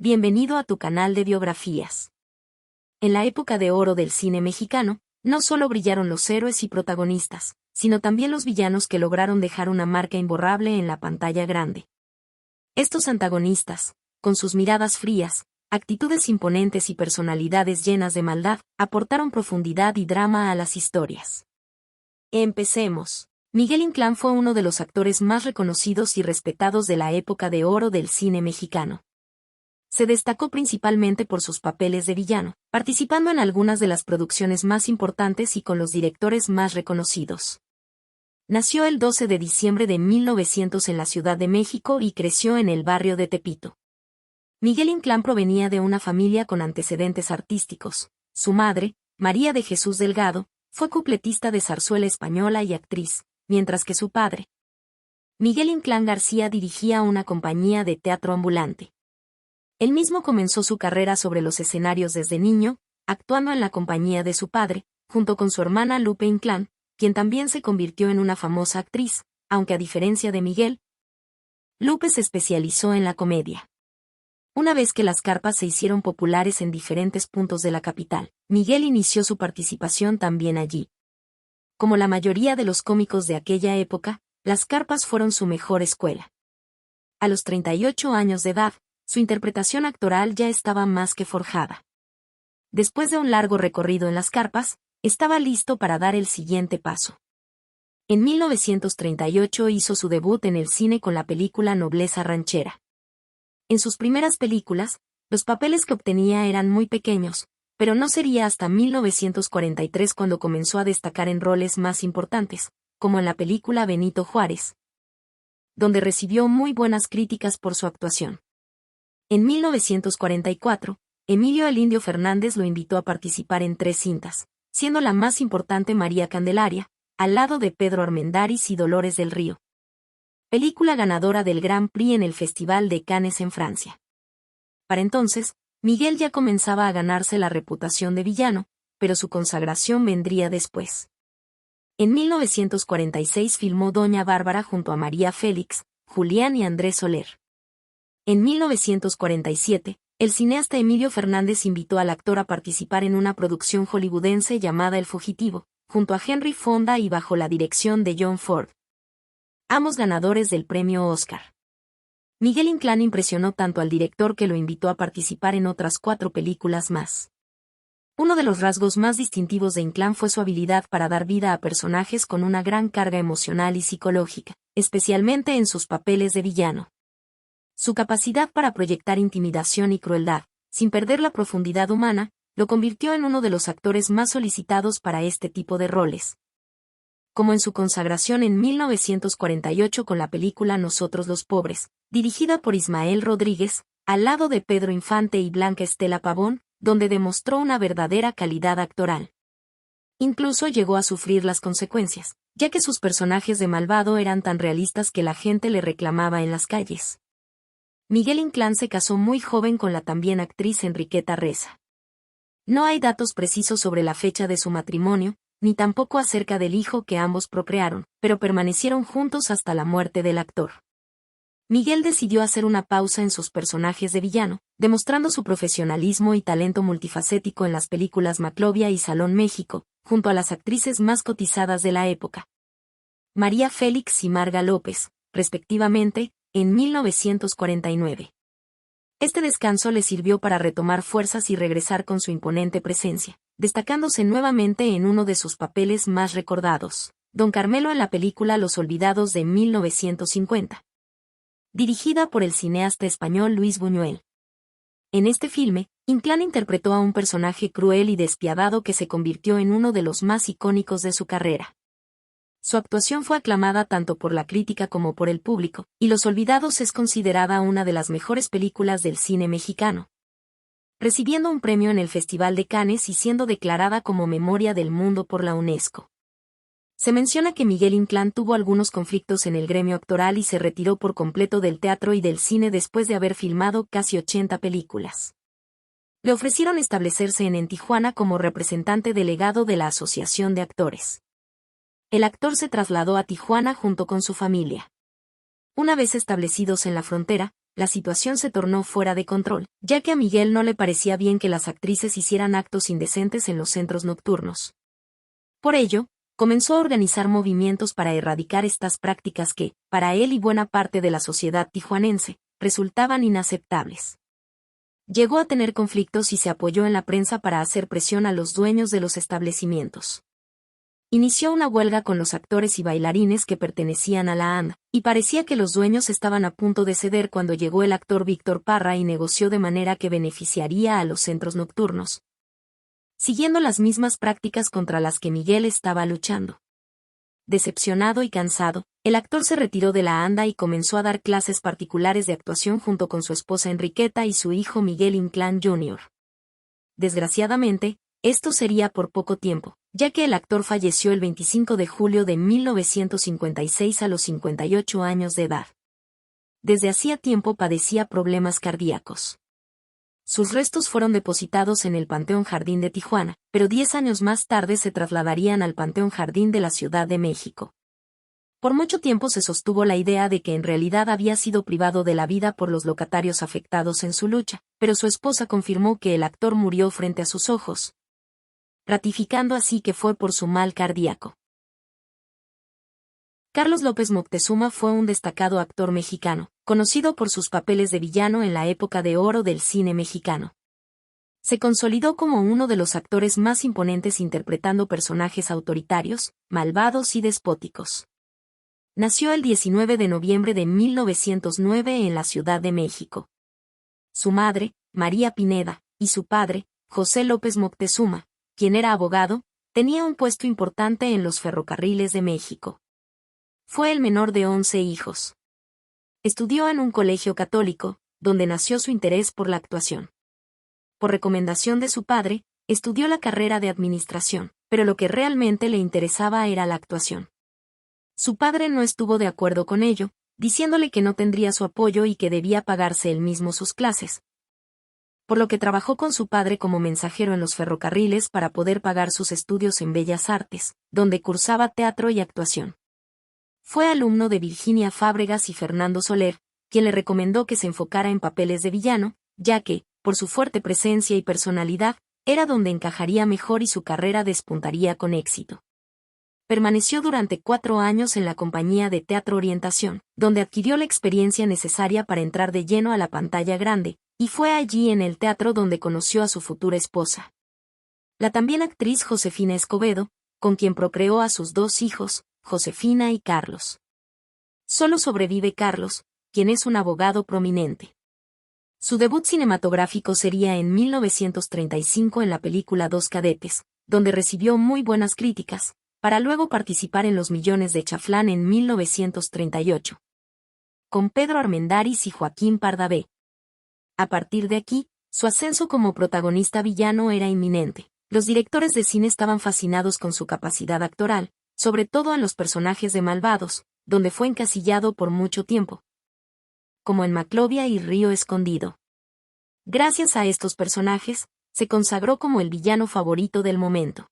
Bienvenido a tu canal de biografías. En la época de oro del cine mexicano, no solo brillaron los héroes y protagonistas, sino también los villanos que lograron dejar una marca imborrable en la pantalla grande. Estos antagonistas, con sus miradas frías, actitudes imponentes y personalidades llenas de maldad, aportaron profundidad y drama a las historias. Empecemos. Miguel Inclán fue uno de los actores más reconocidos y respetados de la época de oro del cine mexicano. Se destacó principalmente por sus papeles de villano, participando en algunas de las producciones más importantes y con los directores más reconocidos. Nació el 12 de diciembre de 1900 en la Ciudad de México y creció en el barrio de Tepito. Miguel Inclán provenía de una familia con antecedentes artísticos. Su madre, María de Jesús Delgado, fue cupletista de zarzuela española y actriz, mientras que su padre, Miguel Inclán García, dirigía una compañía de teatro ambulante. Él mismo comenzó su carrera sobre los escenarios desde niño, actuando en la compañía de su padre, junto con su hermana Lupe Inclán, quien también se convirtió en una famosa actriz, aunque a diferencia de Miguel, Lupe se especializó en la comedia. Una vez que las carpas se hicieron populares en diferentes puntos de la capital, Miguel inició su participación también allí. Como la mayoría de los cómicos de aquella época, las carpas fueron su mejor escuela. A los 38 años de edad, su interpretación actoral ya estaba más que forjada. Después de un largo recorrido en las carpas, estaba listo para dar el siguiente paso. En 1938 hizo su debut en el cine con la película Nobleza Ranchera. En sus primeras películas, los papeles que obtenía eran muy pequeños, pero no sería hasta 1943 cuando comenzó a destacar en roles más importantes, como en la película Benito Juárez, donde recibió muy buenas críticas por su actuación. En 1944, Emilio el Indio Fernández lo invitó a participar en 3 cintas, siendo la más importante María Candelaria, al lado de Pedro Armendáriz y Dolores del Río. Película ganadora del Grand Prix en el Festival de Cannes en Francia. Para entonces, Miguel ya comenzaba a ganarse la reputación de villano, pero su consagración vendría después. En 1946 filmó Doña Bárbara junto a María Félix, Julián y Andrés Soler. En 1947, el cineasta Emilio Fernández invitó al actor a participar en una producción hollywoodense llamada El Fugitivo, junto a Henry Fonda y bajo la dirección de John Ford, ambos ganadores del premio Oscar. Miguel Inclán impresionó tanto al director que lo invitó a participar en otras 4 películas más. Uno de los rasgos más distintivos de Inclán fue su habilidad para dar vida a personajes con una gran carga emocional y psicológica, especialmente en sus papeles de villano. Su capacidad para proyectar intimidación y crueldad, sin perder la profundidad humana, lo convirtió en uno de los actores más solicitados para este tipo de roles. Como en su consagración en 1948 con la película Nosotros los Pobres, dirigida por Ismael Rodríguez, al lado de Pedro Infante y Blanca Estela Pavón, donde demostró una verdadera calidad actoral. Incluso llegó a sufrir las consecuencias, ya que sus personajes de malvado eran tan realistas que la gente le reclamaba en las calles. Miguel Inclán se casó muy joven con la también actriz Enriqueta Reza. No hay datos precisos sobre la fecha de su matrimonio, ni tampoco acerca del hijo que ambos procrearon, pero permanecieron juntos hasta la muerte del actor. Miguel decidió hacer una pausa en sus personajes de villano, demostrando su profesionalismo y talento multifacético en las películas Maclovia y Salón México, junto a las actrices más cotizadas de la época, María Félix y Marga López, respectivamente, en 1949. Este descanso le sirvió para retomar fuerzas y regresar con su imponente presencia, destacándose nuevamente en uno de sus papeles más recordados, Don Carmelo en la película Los Olvidados de 1950. Dirigida por el cineasta español Luis Buñuel. En este filme, Inclán interpretó a un personaje cruel y despiadado que se convirtió en uno de los más icónicos de su carrera. Su actuación fue aclamada tanto por la crítica como por el público, y Los Olvidados es considerada una de las mejores películas del cine mexicano, recibiendo un premio en el Festival de Cannes y siendo declarada como Memoria del Mundo por la UNESCO. Se menciona que Miguel Inclán tuvo algunos conflictos en el gremio actoral y se retiró por completo del teatro y del cine después de haber filmado casi 80 películas. Le ofrecieron establecerse en Tijuana como representante delegado de la Asociación de Actores. El actor se trasladó a Tijuana junto con su familia. Una vez establecidos en la frontera, la situación se tornó fuera de control, ya que a Miguel no le parecía bien que las actrices hicieran actos indecentes en los centros nocturnos. Por ello, comenzó a organizar movimientos para erradicar estas prácticas que, para él y buena parte de la sociedad tijuanense, resultaban inaceptables. Llegó a tener conflictos y se apoyó en la prensa para hacer presión a los dueños de los establecimientos. Inició una huelga con los actores y bailarines que pertenecían a la ANDA, y parecía que los dueños estaban a punto de ceder cuando llegó el actor Víctor Parra y negoció de manera que beneficiaría a los centros nocturnos, siguiendo las mismas prácticas contra las que Miguel estaba luchando. Decepcionado y cansado, el actor se retiró de la ANDA y comenzó a dar clases particulares de actuación junto con su esposa Enriqueta y su hijo Miguel Inclán Jr. Desgraciadamente, esto sería por poco tiempo, ya que el actor falleció el 25 de julio de 1956 a los 58 años de edad. Desde hacía tiempo padecía problemas cardíacos. Sus restos fueron depositados en el Panteón Jardín de Tijuana, pero 10 años más tarde se trasladarían al Panteón Jardín de la Ciudad de México. Por mucho tiempo se sostuvo la idea de que en realidad había sido privado de la vida por los locatarios afectados en su lucha, pero su esposa confirmó que el actor murió frente a sus ojos, ratificando así que fue por su mal cardíaco. Carlos López Moctezuma fue un destacado actor mexicano, conocido por sus papeles de villano en la época de oro del cine mexicano. Se consolidó como uno de los actores más imponentes interpretando personajes autoritarios, malvados y despóticos. Nació el 19 de noviembre de 1909 en la Ciudad de México. Su madre, María Pineda, y su padre, José López Moctezuma, quien era abogado, tenía un puesto importante en los ferrocarriles de México. Fue el menor de 11 hijos. Estudió en un colegio católico, donde nació su interés por la actuación. Por recomendación de su padre, estudió la carrera de administración, pero lo que realmente le interesaba era la actuación. Su padre no estuvo de acuerdo con ello, diciéndole que no tendría su apoyo y que debía pagarse él mismo sus clases, por lo que trabajó con su padre como mensajero en los ferrocarriles para poder pagar sus estudios en Bellas Artes, donde cursaba teatro y actuación. Fue alumno de Virginia Fábregas y Fernando Soler, quien le recomendó que se enfocara en papeles de villano, ya que, por su fuerte presencia y personalidad, era donde encajaría mejor y su carrera despuntaría con éxito. Permaneció durante 4 años en la compañía de Teatro Orientación, donde adquirió la experiencia necesaria para entrar de lleno a la pantalla grande, y fue allí en el teatro donde conoció a su futura esposa, la también actriz Josefina Escobedo, con quien procreó a sus 2 hijos, Josefina y Carlos. Solo sobrevive Carlos, quien es un abogado prominente. Su debut cinematográfico sería en 1935 en la película Dos Cadetes, donde recibió muy buenas críticas, para luego participar en Los Millones de Chaflán en 1938. Con Pedro Armendáriz y Joaquín Pardavé. A partir de aquí, su ascenso como protagonista villano era inminente. Los directores de cine estaban fascinados con su capacidad actoral, sobre todo en los personajes de malvados, donde fue encasillado por mucho tiempo, como en Maclovia y Río Escondido. Gracias a estos personajes, se consagró como el villano favorito del momento.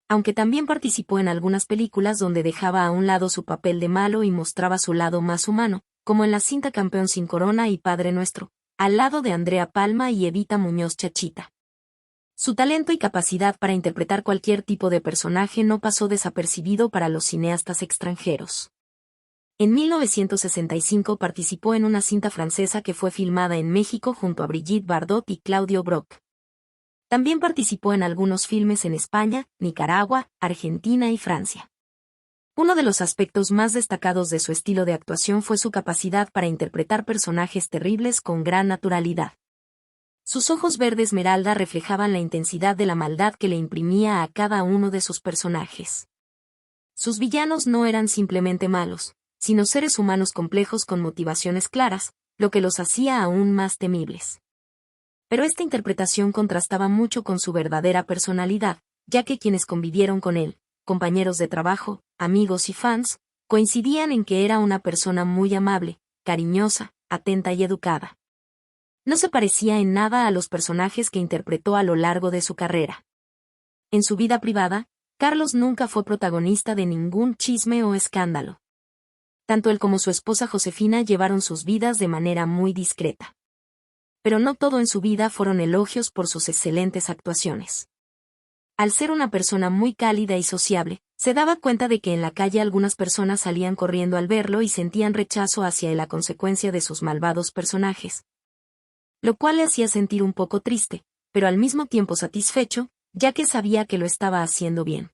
Aunque también participó en algunas películas donde dejaba a un lado su papel de malo y mostraba su lado más humano, como en la cinta Campeón sin Corona y Padre Nuestro, al lado de Andrea Palma y Evita Muñoz Chachita. Su talento y capacidad para interpretar cualquier tipo de personaje no pasó desapercibido para los cineastas extranjeros. En 1965 participó en una cinta francesa que fue filmada en México junto a Brigitte Bardot y Claudio Brock. También participó en algunos filmes en España, Nicaragua, Argentina y Francia. Uno de los aspectos más destacados de su estilo de actuación fue su capacidad para interpretar personajes terribles con gran naturalidad. Sus ojos verde esmeralda reflejaban la intensidad de la maldad que le imprimía a cada uno de sus personajes. Sus villanos no eran simplemente malos, sino seres humanos complejos con motivaciones claras, lo que los hacía aún más temibles. Pero esta interpretación contrastaba mucho con su verdadera personalidad, ya que quienes convivieron con él, compañeros de trabajo, amigos y fans, coincidían en que era una persona muy amable, cariñosa, atenta y educada. No se parecía en nada a los personajes que interpretó a lo largo de su carrera. En su vida privada, Carlos nunca fue protagonista de ningún chisme o escándalo. Tanto él como su esposa Josefina llevaron sus vidas de manera muy discreta. Pero no todo en su vida fueron elogios por sus excelentes actuaciones. Al ser una persona muy cálida y sociable, se daba cuenta de que en la calle algunas personas salían corriendo al verlo y sentían rechazo hacia él a consecuencia de sus malvados personajes. Lo cual le hacía sentir un poco triste, pero al mismo tiempo satisfecho, ya que sabía que lo estaba haciendo bien.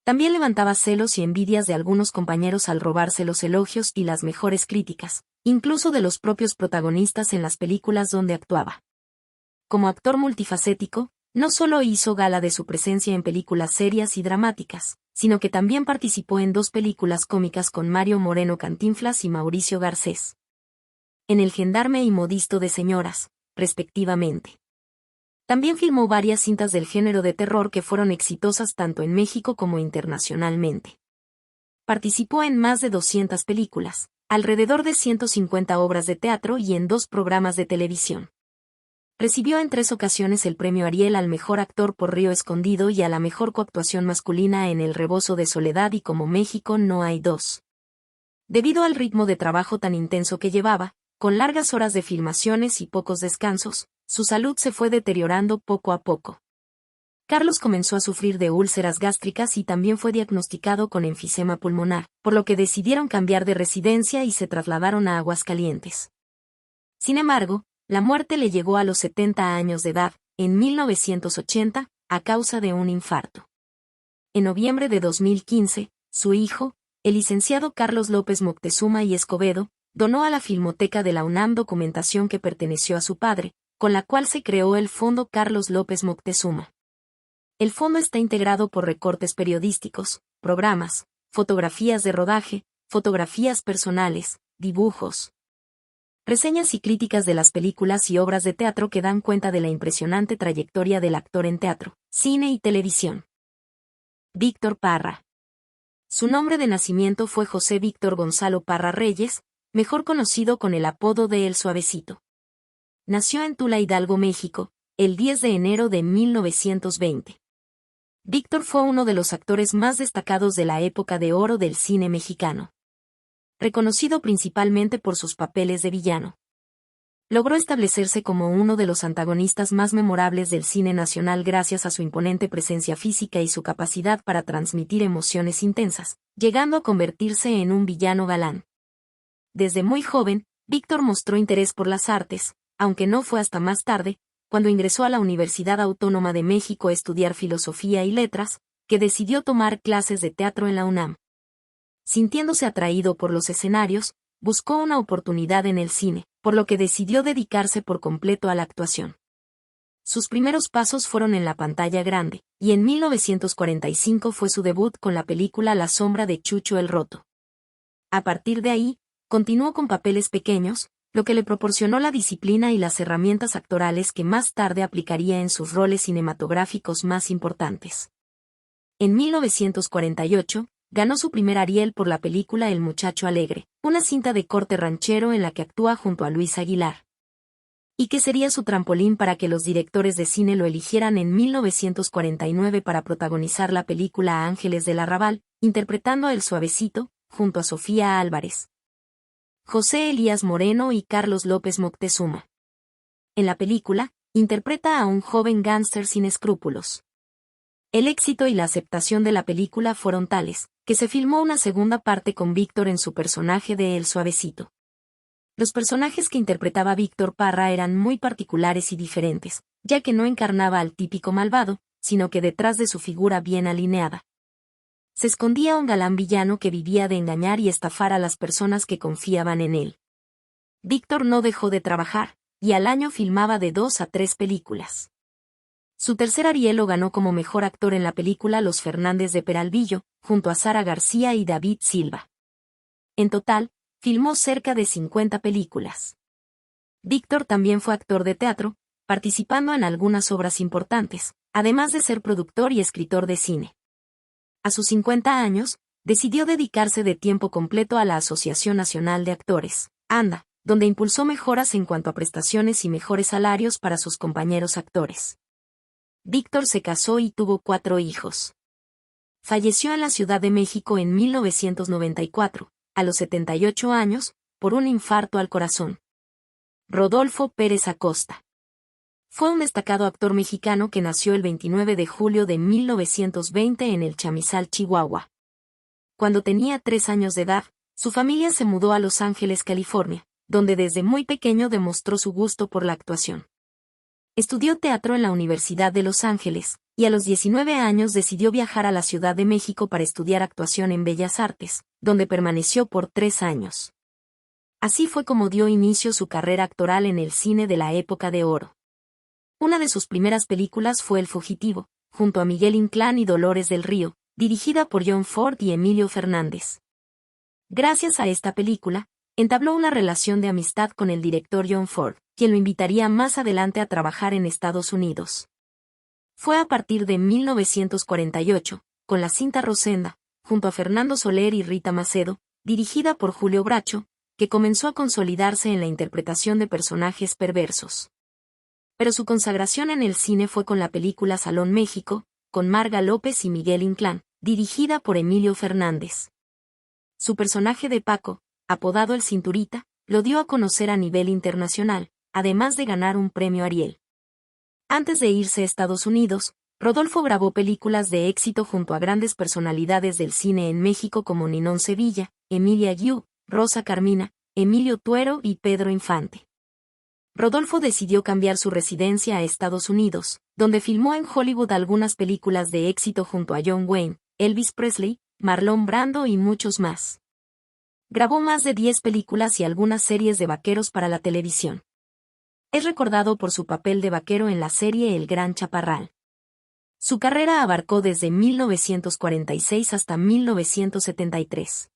También levantaba celos y envidias de algunos compañeros al robarse los elogios y las mejores críticas, incluso de los propios protagonistas en las películas donde actuaba. Como actor multifacético, no solo hizo gala de su presencia en películas serias y dramáticas, sino que también participó en 2 películas cómicas con Mario Moreno Cantinflas y Mauricio Garcés. En El gendarme y Modisto de señoras, respectivamente. También filmó varias cintas del género de terror que fueron exitosas tanto en México como internacionalmente. Participó en más de 200 películas, alrededor de 150 obras de teatro y en 2 programas de televisión. Recibió en 3 ocasiones el premio Ariel al mejor actor por Río Escondido y a la mejor coactuación masculina en El rebozo de soledad y Como México no hay dos. Debido al ritmo de trabajo tan intenso que llevaba, con largas horas de filmaciones y pocos descansos, su salud se fue deteriorando poco a poco. Carlos comenzó a sufrir de úlceras gástricas y también fue diagnosticado con enfisema pulmonar, por lo que decidieron cambiar de residencia y se trasladaron a Aguascalientes. Sin embargo, la muerte le llegó a los 70 años de edad, en 1980, a causa de un infarto. En noviembre de 2015, su hijo, el licenciado Carlos López Moctezuma y Escobedo, donó a la Filmoteca de la UNAM documentación que perteneció a su padre, con la cual se creó el Fondo Carlos López Moctezuma. El fondo está integrado por recortes periodísticos, programas, fotografías de rodaje, fotografías personales, dibujos, reseñas y críticas de las películas y obras de teatro que dan cuenta de la impresionante trayectoria del actor en teatro, cine y televisión. Víctor Parra. Su nombre de nacimiento fue José Víctor Gonzalo Parra Reyes, mejor conocido con el apodo de El Suavecito. Nació en Tula, Hidalgo, México, el 10 de enero de 1920. Víctor fue uno de los actores más destacados de la época de oro del cine mexicano. Reconocido principalmente por sus papeles de villano. Logró establecerse como uno de los antagonistas más memorables del cine nacional gracias a su imponente presencia física y su capacidad para transmitir emociones intensas, llegando a convertirse en un villano galán. Desde muy joven, Víctor mostró interés por las artes, aunque no fue hasta más tarde, cuando ingresó a la Universidad Autónoma de México a estudiar Filosofía y Letras, que decidió tomar clases de teatro en la UNAM. Sintiéndose atraído por los escenarios, buscó una oportunidad en el cine, por lo que decidió dedicarse por completo a la actuación. Sus primeros pasos fueron en la pantalla grande, y en 1945 fue su debut con la película La sombra de Chucho el Roto. A partir de ahí, continuó con papeles pequeños, lo que le proporcionó la disciplina y las herramientas actorales que más tarde aplicaría en sus roles cinematográficos más importantes. En 1948, ganó su primer Ariel por la película El muchacho alegre, una cinta de corte ranchero en la que actúa junto a Luis Aguilar. Y que sería su trampolín para que los directores de cine lo eligieran en 1949 para protagonizar la película Ángeles del Arrabal, interpretando a El Suavecito, junto a Sofía Álvarez, José Elías Moreno y Carlos López Moctezuma. En la película, interpreta a un joven gángster sin escrúpulos. El éxito y la aceptación de la película fueron tales, que se filmó una segunda parte con Víctor en su personaje de El Suavecito. Los personajes que interpretaba Víctor Parra eran muy particulares y diferentes, ya que no encarnaba al típico malvado, sino que detrás de su figura bien alineada se escondía un galán villano que vivía de engañar y estafar a las personas que confiaban en él. Víctor no dejó de trabajar, y al año filmaba de 2 a 3 películas. Su tercer Ariel lo ganó como mejor actor en la película Los Fernández de Peralvillo, junto a Sara García y David Silva. En total, filmó cerca de 50 películas. Víctor también fue actor de teatro, participando en algunas obras importantes, además de ser productor y escritor de cine. A sus 50 años, decidió dedicarse de tiempo completo a la Asociación Nacional de Actores, ANDA, donde impulsó mejoras en cuanto a prestaciones y mejores salarios para sus compañeros actores. Víctor se casó y tuvo 4 hijos. Falleció en la Ciudad de México en 1994, a los 78 años, por un infarto al corazón. Rodolfo Pérez Acosta. Fue un destacado actor mexicano que nació el 29 de julio de 1920 en el Chamizal, Chihuahua. Cuando tenía 3 años de edad, su familia se mudó a Los Ángeles, California, donde desde muy pequeño demostró su gusto por la actuación. Estudió teatro en la Universidad de Los Ángeles, y a los 19 años decidió viajar a la Ciudad de México para estudiar actuación en Bellas Artes, donde permaneció por 3 años. Así fue como dio inicio su carrera actoral en el cine de la época de oro. Una de sus primeras películas fue El Fugitivo, junto a Miguel Inclán y Dolores del Río, dirigida por John Ford y Emilio Fernández. Gracias a esta película, entabló una relación de amistad con el director John Ford, quien lo invitaría más adelante a trabajar en Estados Unidos. Fue a partir de 1948, con la cinta Rosenda, junto a Fernando Soler y Rita Macedo, dirigida por Julio Bracho, que comenzó a consolidarse en la interpretación de personajes perversos. Pero su consagración en el cine fue con la película Salón México, con Marga López y Miguel Inclán, dirigida por Emilio Fernández. Su personaje de Paco, apodado El Cinturita, lo dio a conocer a nivel internacional, además de ganar un premio Ariel. Antes de irse a Estados Unidos, Rodolfo grabó películas de éxito junto a grandes personalidades del cine en México como Ninón Sevilla, Emilia Guiú, Rosa Carmina, Emilio Tuero y Pedro Infante. Rodolfo decidió cambiar su residencia a Estados Unidos, donde filmó en Hollywood algunas películas de éxito junto a John Wayne, Elvis Presley, Marlon Brando y muchos más. Grabó más de 10 películas y algunas series de vaqueros para la televisión. Es recordado por su papel de vaquero en la serie El Gran Chaparral. Su carrera abarcó desde 1946 hasta 1973.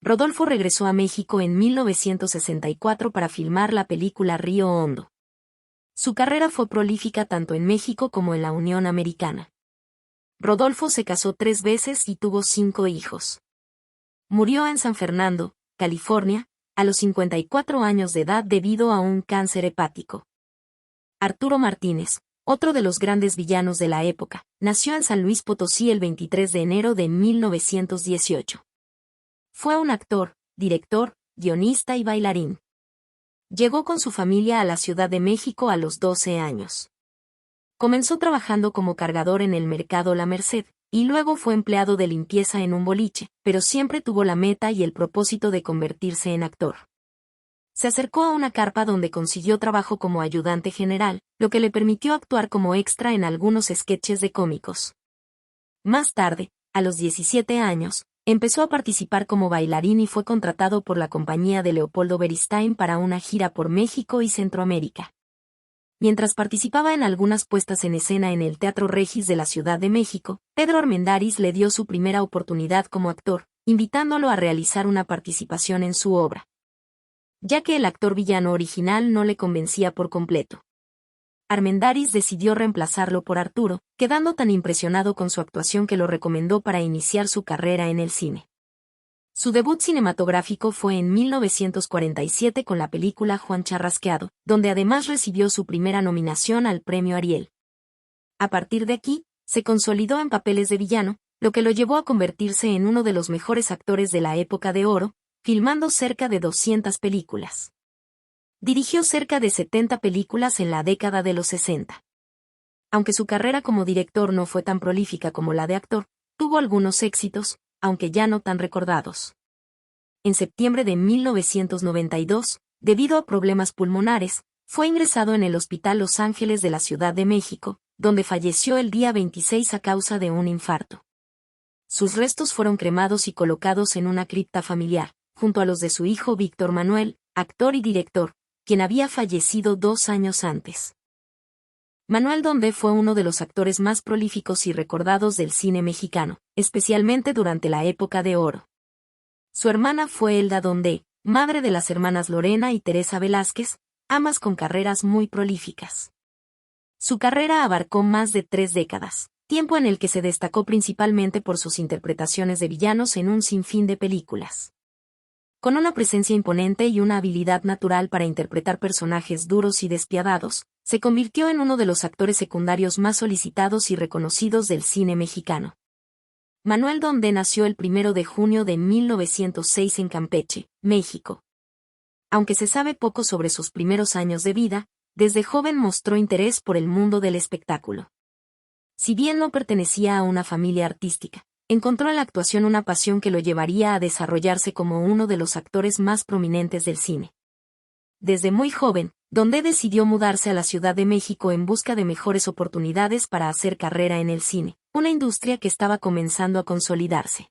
Rodolfo regresó a México en 1964 para filmar la película Río Hondo. Su carrera fue prolífica tanto en México como en la Unión Americana. Rodolfo se casó 3 veces y tuvo 5 hijos. Murió en San Fernando, California, a los 54 años de edad debido a un cáncer hepático. Arturo Martínez, otro de los grandes villanos de la época, nació en San Luis Potosí el 23 de enero de 1918. Fue un actor, director, guionista y bailarín. Llegó con su familia a la Ciudad de México a los 12 años. Comenzó trabajando como cargador en el mercado La Merced, y luego fue empleado de limpieza en un boliche, pero siempre tuvo la meta y el propósito de convertirse en actor. Se acercó a una carpa donde consiguió trabajo como ayudante general, lo que le permitió actuar como extra en algunos sketches de cómicos. Más tarde, a los 17 años, empezó a participar como bailarín y fue contratado por la compañía de Leopoldo Beristain para una gira por México y Centroamérica. Mientras participaba en algunas puestas en escena en el Teatro Regis de la Ciudad de México, Pedro Armendáriz le dio su primera oportunidad como actor, invitándolo a realizar una participación en su obra, ya que el actor villano original no le convencía por completo. Armendáriz decidió reemplazarlo por Arturo, quedando tan impresionado con su actuación que lo recomendó para iniciar su carrera en el cine. Su debut cinematográfico fue en 1947 con la película Juan Charrasqueado, donde además recibió su primera nominación al premio Ariel. A partir de aquí, se consolidó en papeles de villano, lo que lo llevó a convertirse en uno de los mejores actores de la época de oro, filmando cerca de 200 películas. Dirigió cerca de 70 películas en la década de los 60. Aunque su carrera como director no fue tan prolífica como la de actor, tuvo algunos éxitos, aunque ya no tan recordados. En septiembre de 1992, debido a problemas pulmonares, fue ingresado en el Hospital Los Ángeles de la Ciudad de México, donde falleció el día 26 a causa de un infarto. Sus restos fueron cremados y colocados en una cripta familiar, junto a los de su hijo Víctor Manuel, actor y director, quien había fallecido 2 años antes. Manuel Donde fue uno de los actores más prolíficos y recordados del cine mexicano, especialmente durante la época de oro. Su hermana fue Elda Donde, madre de las hermanas Lorena y Teresa Velázquez, ambas con carreras muy prolíficas. Su carrera abarcó más de 3 décadas, tiempo en el que se destacó principalmente por sus interpretaciones de villanos en un sinfín de películas. Con una presencia imponente y una habilidad natural para interpretar personajes duros y despiadados, se convirtió en uno de los actores secundarios más solicitados y reconocidos del cine mexicano. Manuel Donde nació el 1 de junio de 1906 en Campeche, México. Aunque se sabe poco sobre sus primeros años de vida, desde joven mostró interés por el mundo del espectáculo. Si bien no pertenecía a una familia artística, encontró en la actuación una pasión que lo llevaría a desarrollarse como uno de los actores más prominentes del cine. Desde muy joven, Donde decidió mudarse a la Ciudad de México en busca de mejores oportunidades para hacer carrera en el cine, una industria que estaba comenzando a consolidarse.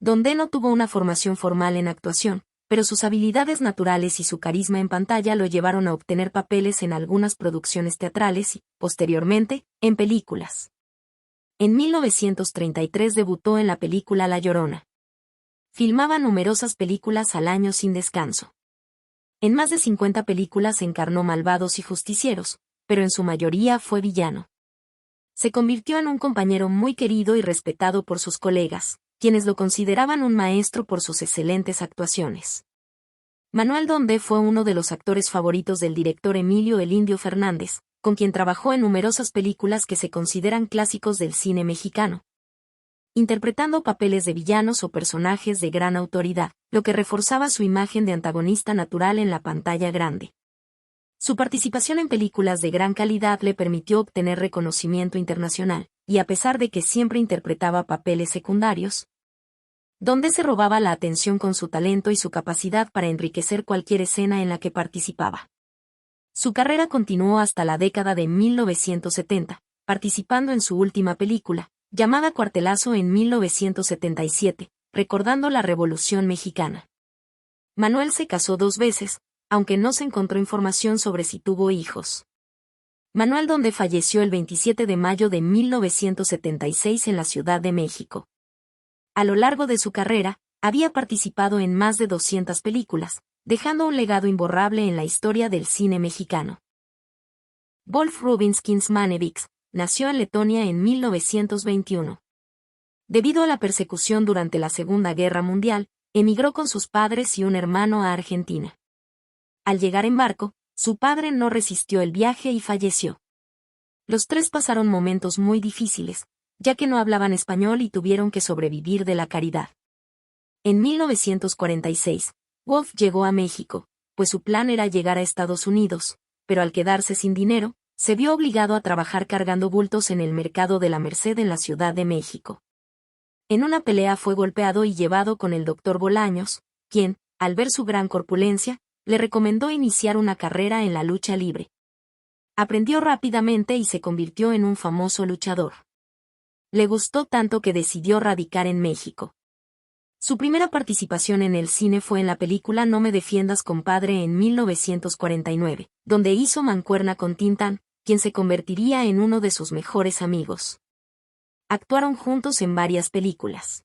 Donde no tuvo una formación formal en actuación, pero sus habilidades naturales y su carisma en pantalla lo llevaron a obtener papeles en algunas producciones teatrales y, posteriormente, en películas. En 1933 debutó en la película La Llorona. Filmaba numerosas películas al año sin descanso. En más de 50 películas encarnó malvados y justicieros, pero en su mayoría fue villano. Se convirtió en un compañero muy querido y respetado por sus colegas, quienes lo consideraban un maestro por sus excelentes actuaciones. Manuel Donde fue uno de los actores favoritos del director Emilio El Indio Fernández, con quien trabajó en numerosas películas que se consideran clásicos del cine mexicano, interpretando papeles de villanos o personajes de gran autoridad, lo que reforzaba su imagen de antagonista natural en la pantalla grande. Su participación en películas de gran calidad le permitió obtener reconocimiento internacional, y a pesar de que siempre interpretaba papeles secundarios, Donde se robaba la atención con su talento y su capacidad para enriquecer cualquier escena en la que participaba. Su carrera continuó hasta la década de 1970, participando en su última película, llamada Cuartelazo en 1977, recordando la Revolución Mexicana. Manuel se casó 2 veces, aunque no se encontró información sobre si tuvo hijos. Manuel Donde falleció el 27 de mayo de 1976 en la Ciudad de México. A lo largo de su carrera, había participado en más de 200 películas, dejando un legado imborrable en la historia del cine mexicano. Wolf Rubinskis Manevix nació en Letonia en 1921. Debido a la persecución durante la Segunda Guerra Mundial, emigró con sus padres y un hermano a Argentina. Al llegar en barco, su padre no resistió el viaje y falleció. Los 3 pasaron momentos muy difíciles, ya que no hablaban español y tuvieron que sobrevivir de la caridad. En 1946, Wolf llegó a México, pues su plan era llegar a Estados Unidos, pero al quedarse sin dinero, se vio obligado a trabajar cargando bultos en el mercado de la Merced en la Ciudad de México. En una pelea fue golpeado y llevado con el doctor Bolaños, quien, al ver su gran corpulencia, le recomendó iniciar una carrera en la lucha libre. Aprendió rápidamente y se convirtió en un famoso luchador. Le gustó tanto que decidió radicar en México. Su primera participación en el cine fue en la película No me defiendas compadre en 1949, donde hizo mancuerna con Tintán, quien se convertiría en uno de sus mejores amigos. Actuaron juntos en varias películas.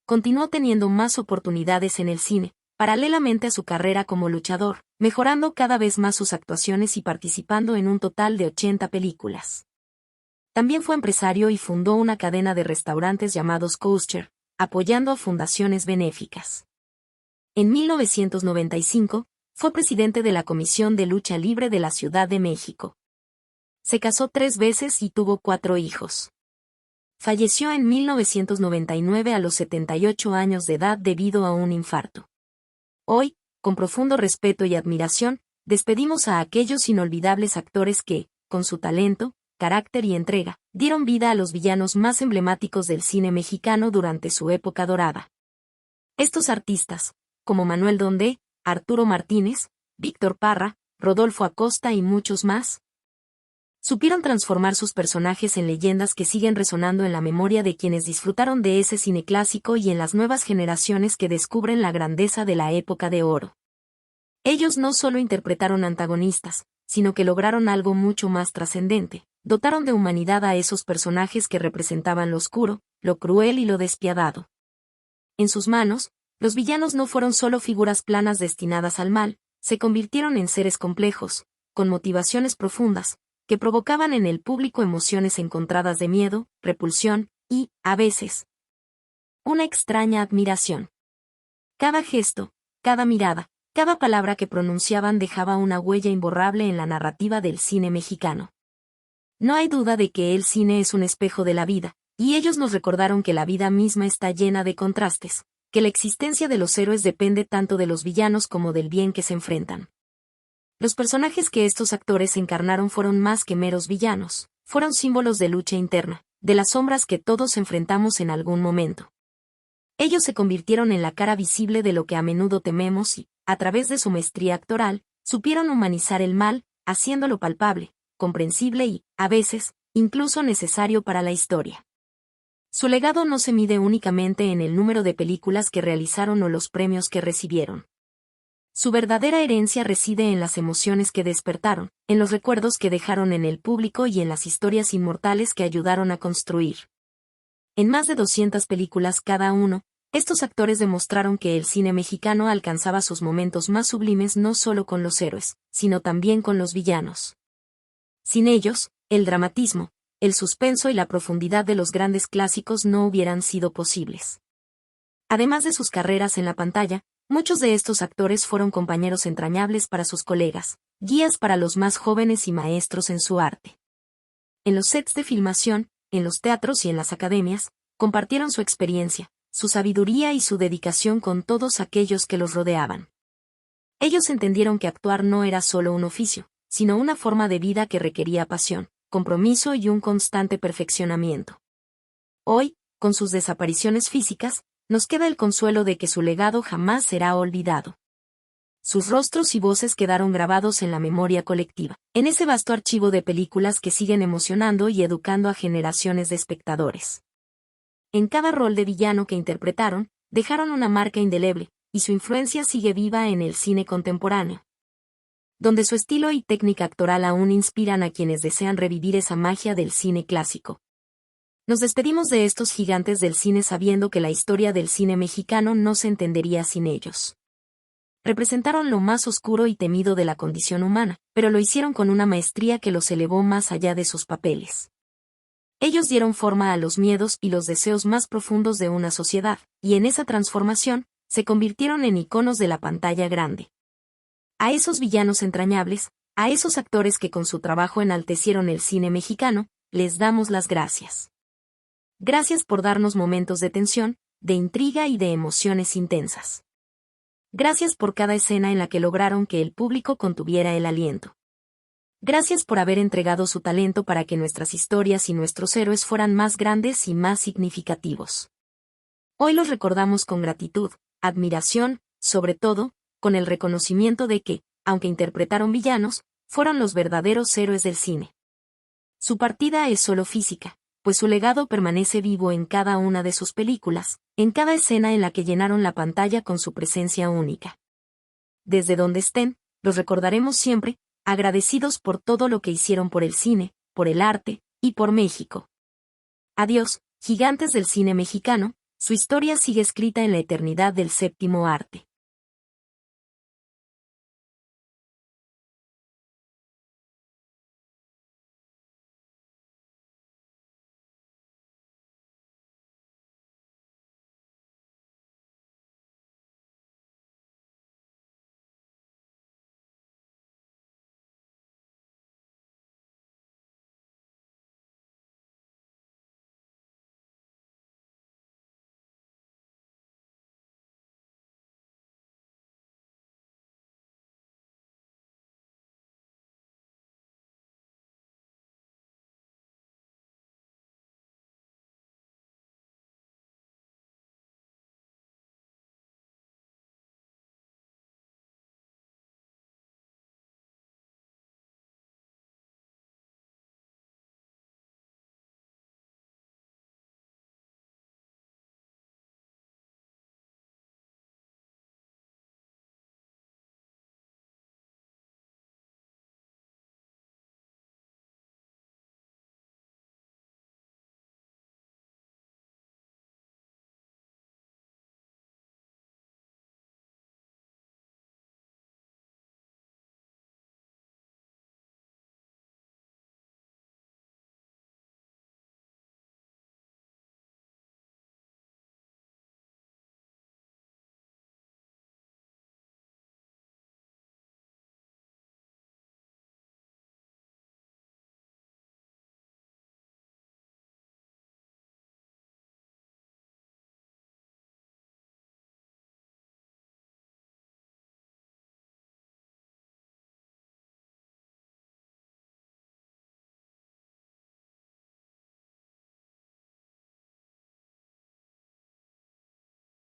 Continuó teniendo más oportunidades en el cine, paralelamente a su carrera como luchador, mejorando cada vez más sus actuaciones y participando en un total de 80 películas. También fue empresario y fundó una cadena de restaurantes llamados Kosher, apoyando a fundaciones benéficas. En 1995, fue presidente de la Comisión de Lucha Libre de la Ciudad de México. Se casó 3 veces y tuvo 4 hijos. Falleció en 1999 a los 78 años de edad debido a un infarto. Hoy, con profundo respeto y admiración, despedimos a aquellos inolvidables actores que, con su talento, carácter y entrega, dieron vida a los villanos más emblemáticos del cine mexicano durante su época dorada. Estos artistas, como Manuel Donde, Arturo Martínez, Víctor Parra, Rodolfo Acosta y muchos más, supieron transformar sus personajes en leyendas que siguen resonando en la memoria de quienes disfrutaron de ese cine clásico y en las nuevas generaciones que descubren la grandeza de la época de oro. Ellos no solo interpretaron antagonistas, sino que lograron algo mucho más trascendente, dotaron de humanidad a esos personajes que representaban lo oscuro, lo cruel y lo despiadado. En sus manos, los villanos no fueron solo figuras planas destinadas al mal, se convirtieron en seres complejos, con motivaciones profundas, que provocaban en el público emociones encontradas de miedo, repulsión y, a veces, una extraña admiración. Cada gesto, cada mirada, cada palabra que pronunciaban dejaba una huella imborrable en la narrativa del cine mexicano. No hay duda de que el cine es un espejo de la vida, Y ellos nos recordaron que la vida misma está llena de contrastes, que la existencia de los héroes depende tanto de los villanos como del bien que se enfrentan. Los personajes que estos actores encarnaron fueron más que meros villanos, fueron símbolos de lucha interna, de las sombras que todos enfrentamos en algún momento. Ellos se convirtieron en la cara visible de lo que a menudo tememos y, a través de su maestría actoral, supieron humanizar el mal, haciéndolo palpable, comprensible y, a veces, incluso necesario para la historia. Su legado no se mide únicamente en el número de películas que realizaron o los premios que recibieron. Su verdadera herencia reside en las emociones que despertaron, en los recuerdos que dejaron en el público y en las historias inmortales que ayudaron a construir. En más de 200 películas cada uno, estos actores demostraron que el cine mexicano alcanzaba sus momentos más sublimes no solo con los héroes, sino también con los villanos. Sin ellos, el dramatismo, el suspenso y la profundidad de los grandes clásicos no hubieran sido posibles. Además de sus carreras en la pantalla, muchos de estos actores fueron compañeros entrañables para sus colegas, guías para los más jóvenes y maestros en su arte. En los sets de filmación, en los teatros y en las academias, compartieron su experiencia, su sabiduría y su dedicación con todos aquellos que los rodeaban. Ellos entendieron que actuar no era solo un oficio, sino una forma de vida que requería pasión, compromiso y un constante perfeccionamiento. Hoy, con sus desapariciones físicas, nos queda el consuelo de que su legado jamás será olvidado. Sus rostros y voces quedaron grabados en la memoria colectiva, en ese vasto archivo de películas que siguen emocionando y educando a generaciones de espectadores. En cada rol de villano que interpretaron, dejaron una marca indeleble, y su influencia sigue viva en el cine contemporáneo, donde su estilo y técnica actoral aún inspiran a quienes desean revivir esa magia del cine clásico. Nos despedimos de estos gigantes del cine sabiendo que la historia del cine mexicano no se entendería sin ellos. Representaron lo más oscuro y temido de la condición humana, pero lo hicieron con una maestría que los elevó más allá de sus papeles. Ellos dieron forma a los miedos y los deseos más profundos de una sociedad, y en esa transformación, se convirtieron en iconos de la pantalla grande. A esos villanos entrañables, a esos actores que con su trabajo enaltecieron el cine mexicano, les damos las gracias. Gracias por darnos momentos de tensión, de intriga y de emociones intensas. Gracias por cada escena en la que lograron que el público contuviera el aliento. Gracias por haber entregado su talento para que nuestras historias y nuestros héroes fueran más grandes y más significativos. Hoy los recordamos con gratitud, admiración, sobre todo, con el reconocimiento de que, aunque interpretaron villanos, fueron los verdaderos héroes del cine. Su partida es solo física, pues su legado permanece vivo en cada una de sus películas, en cada escena en la que llenaron la pantalla con su presencia única. Desde donde estén, los recordaremos siempre, agradecidos por todo lo que hicieron por el cine, por el arte, y por México. Adiós, gigantes del cine mexicano, su historia sigue escrita en la eternidad del séptimo arte.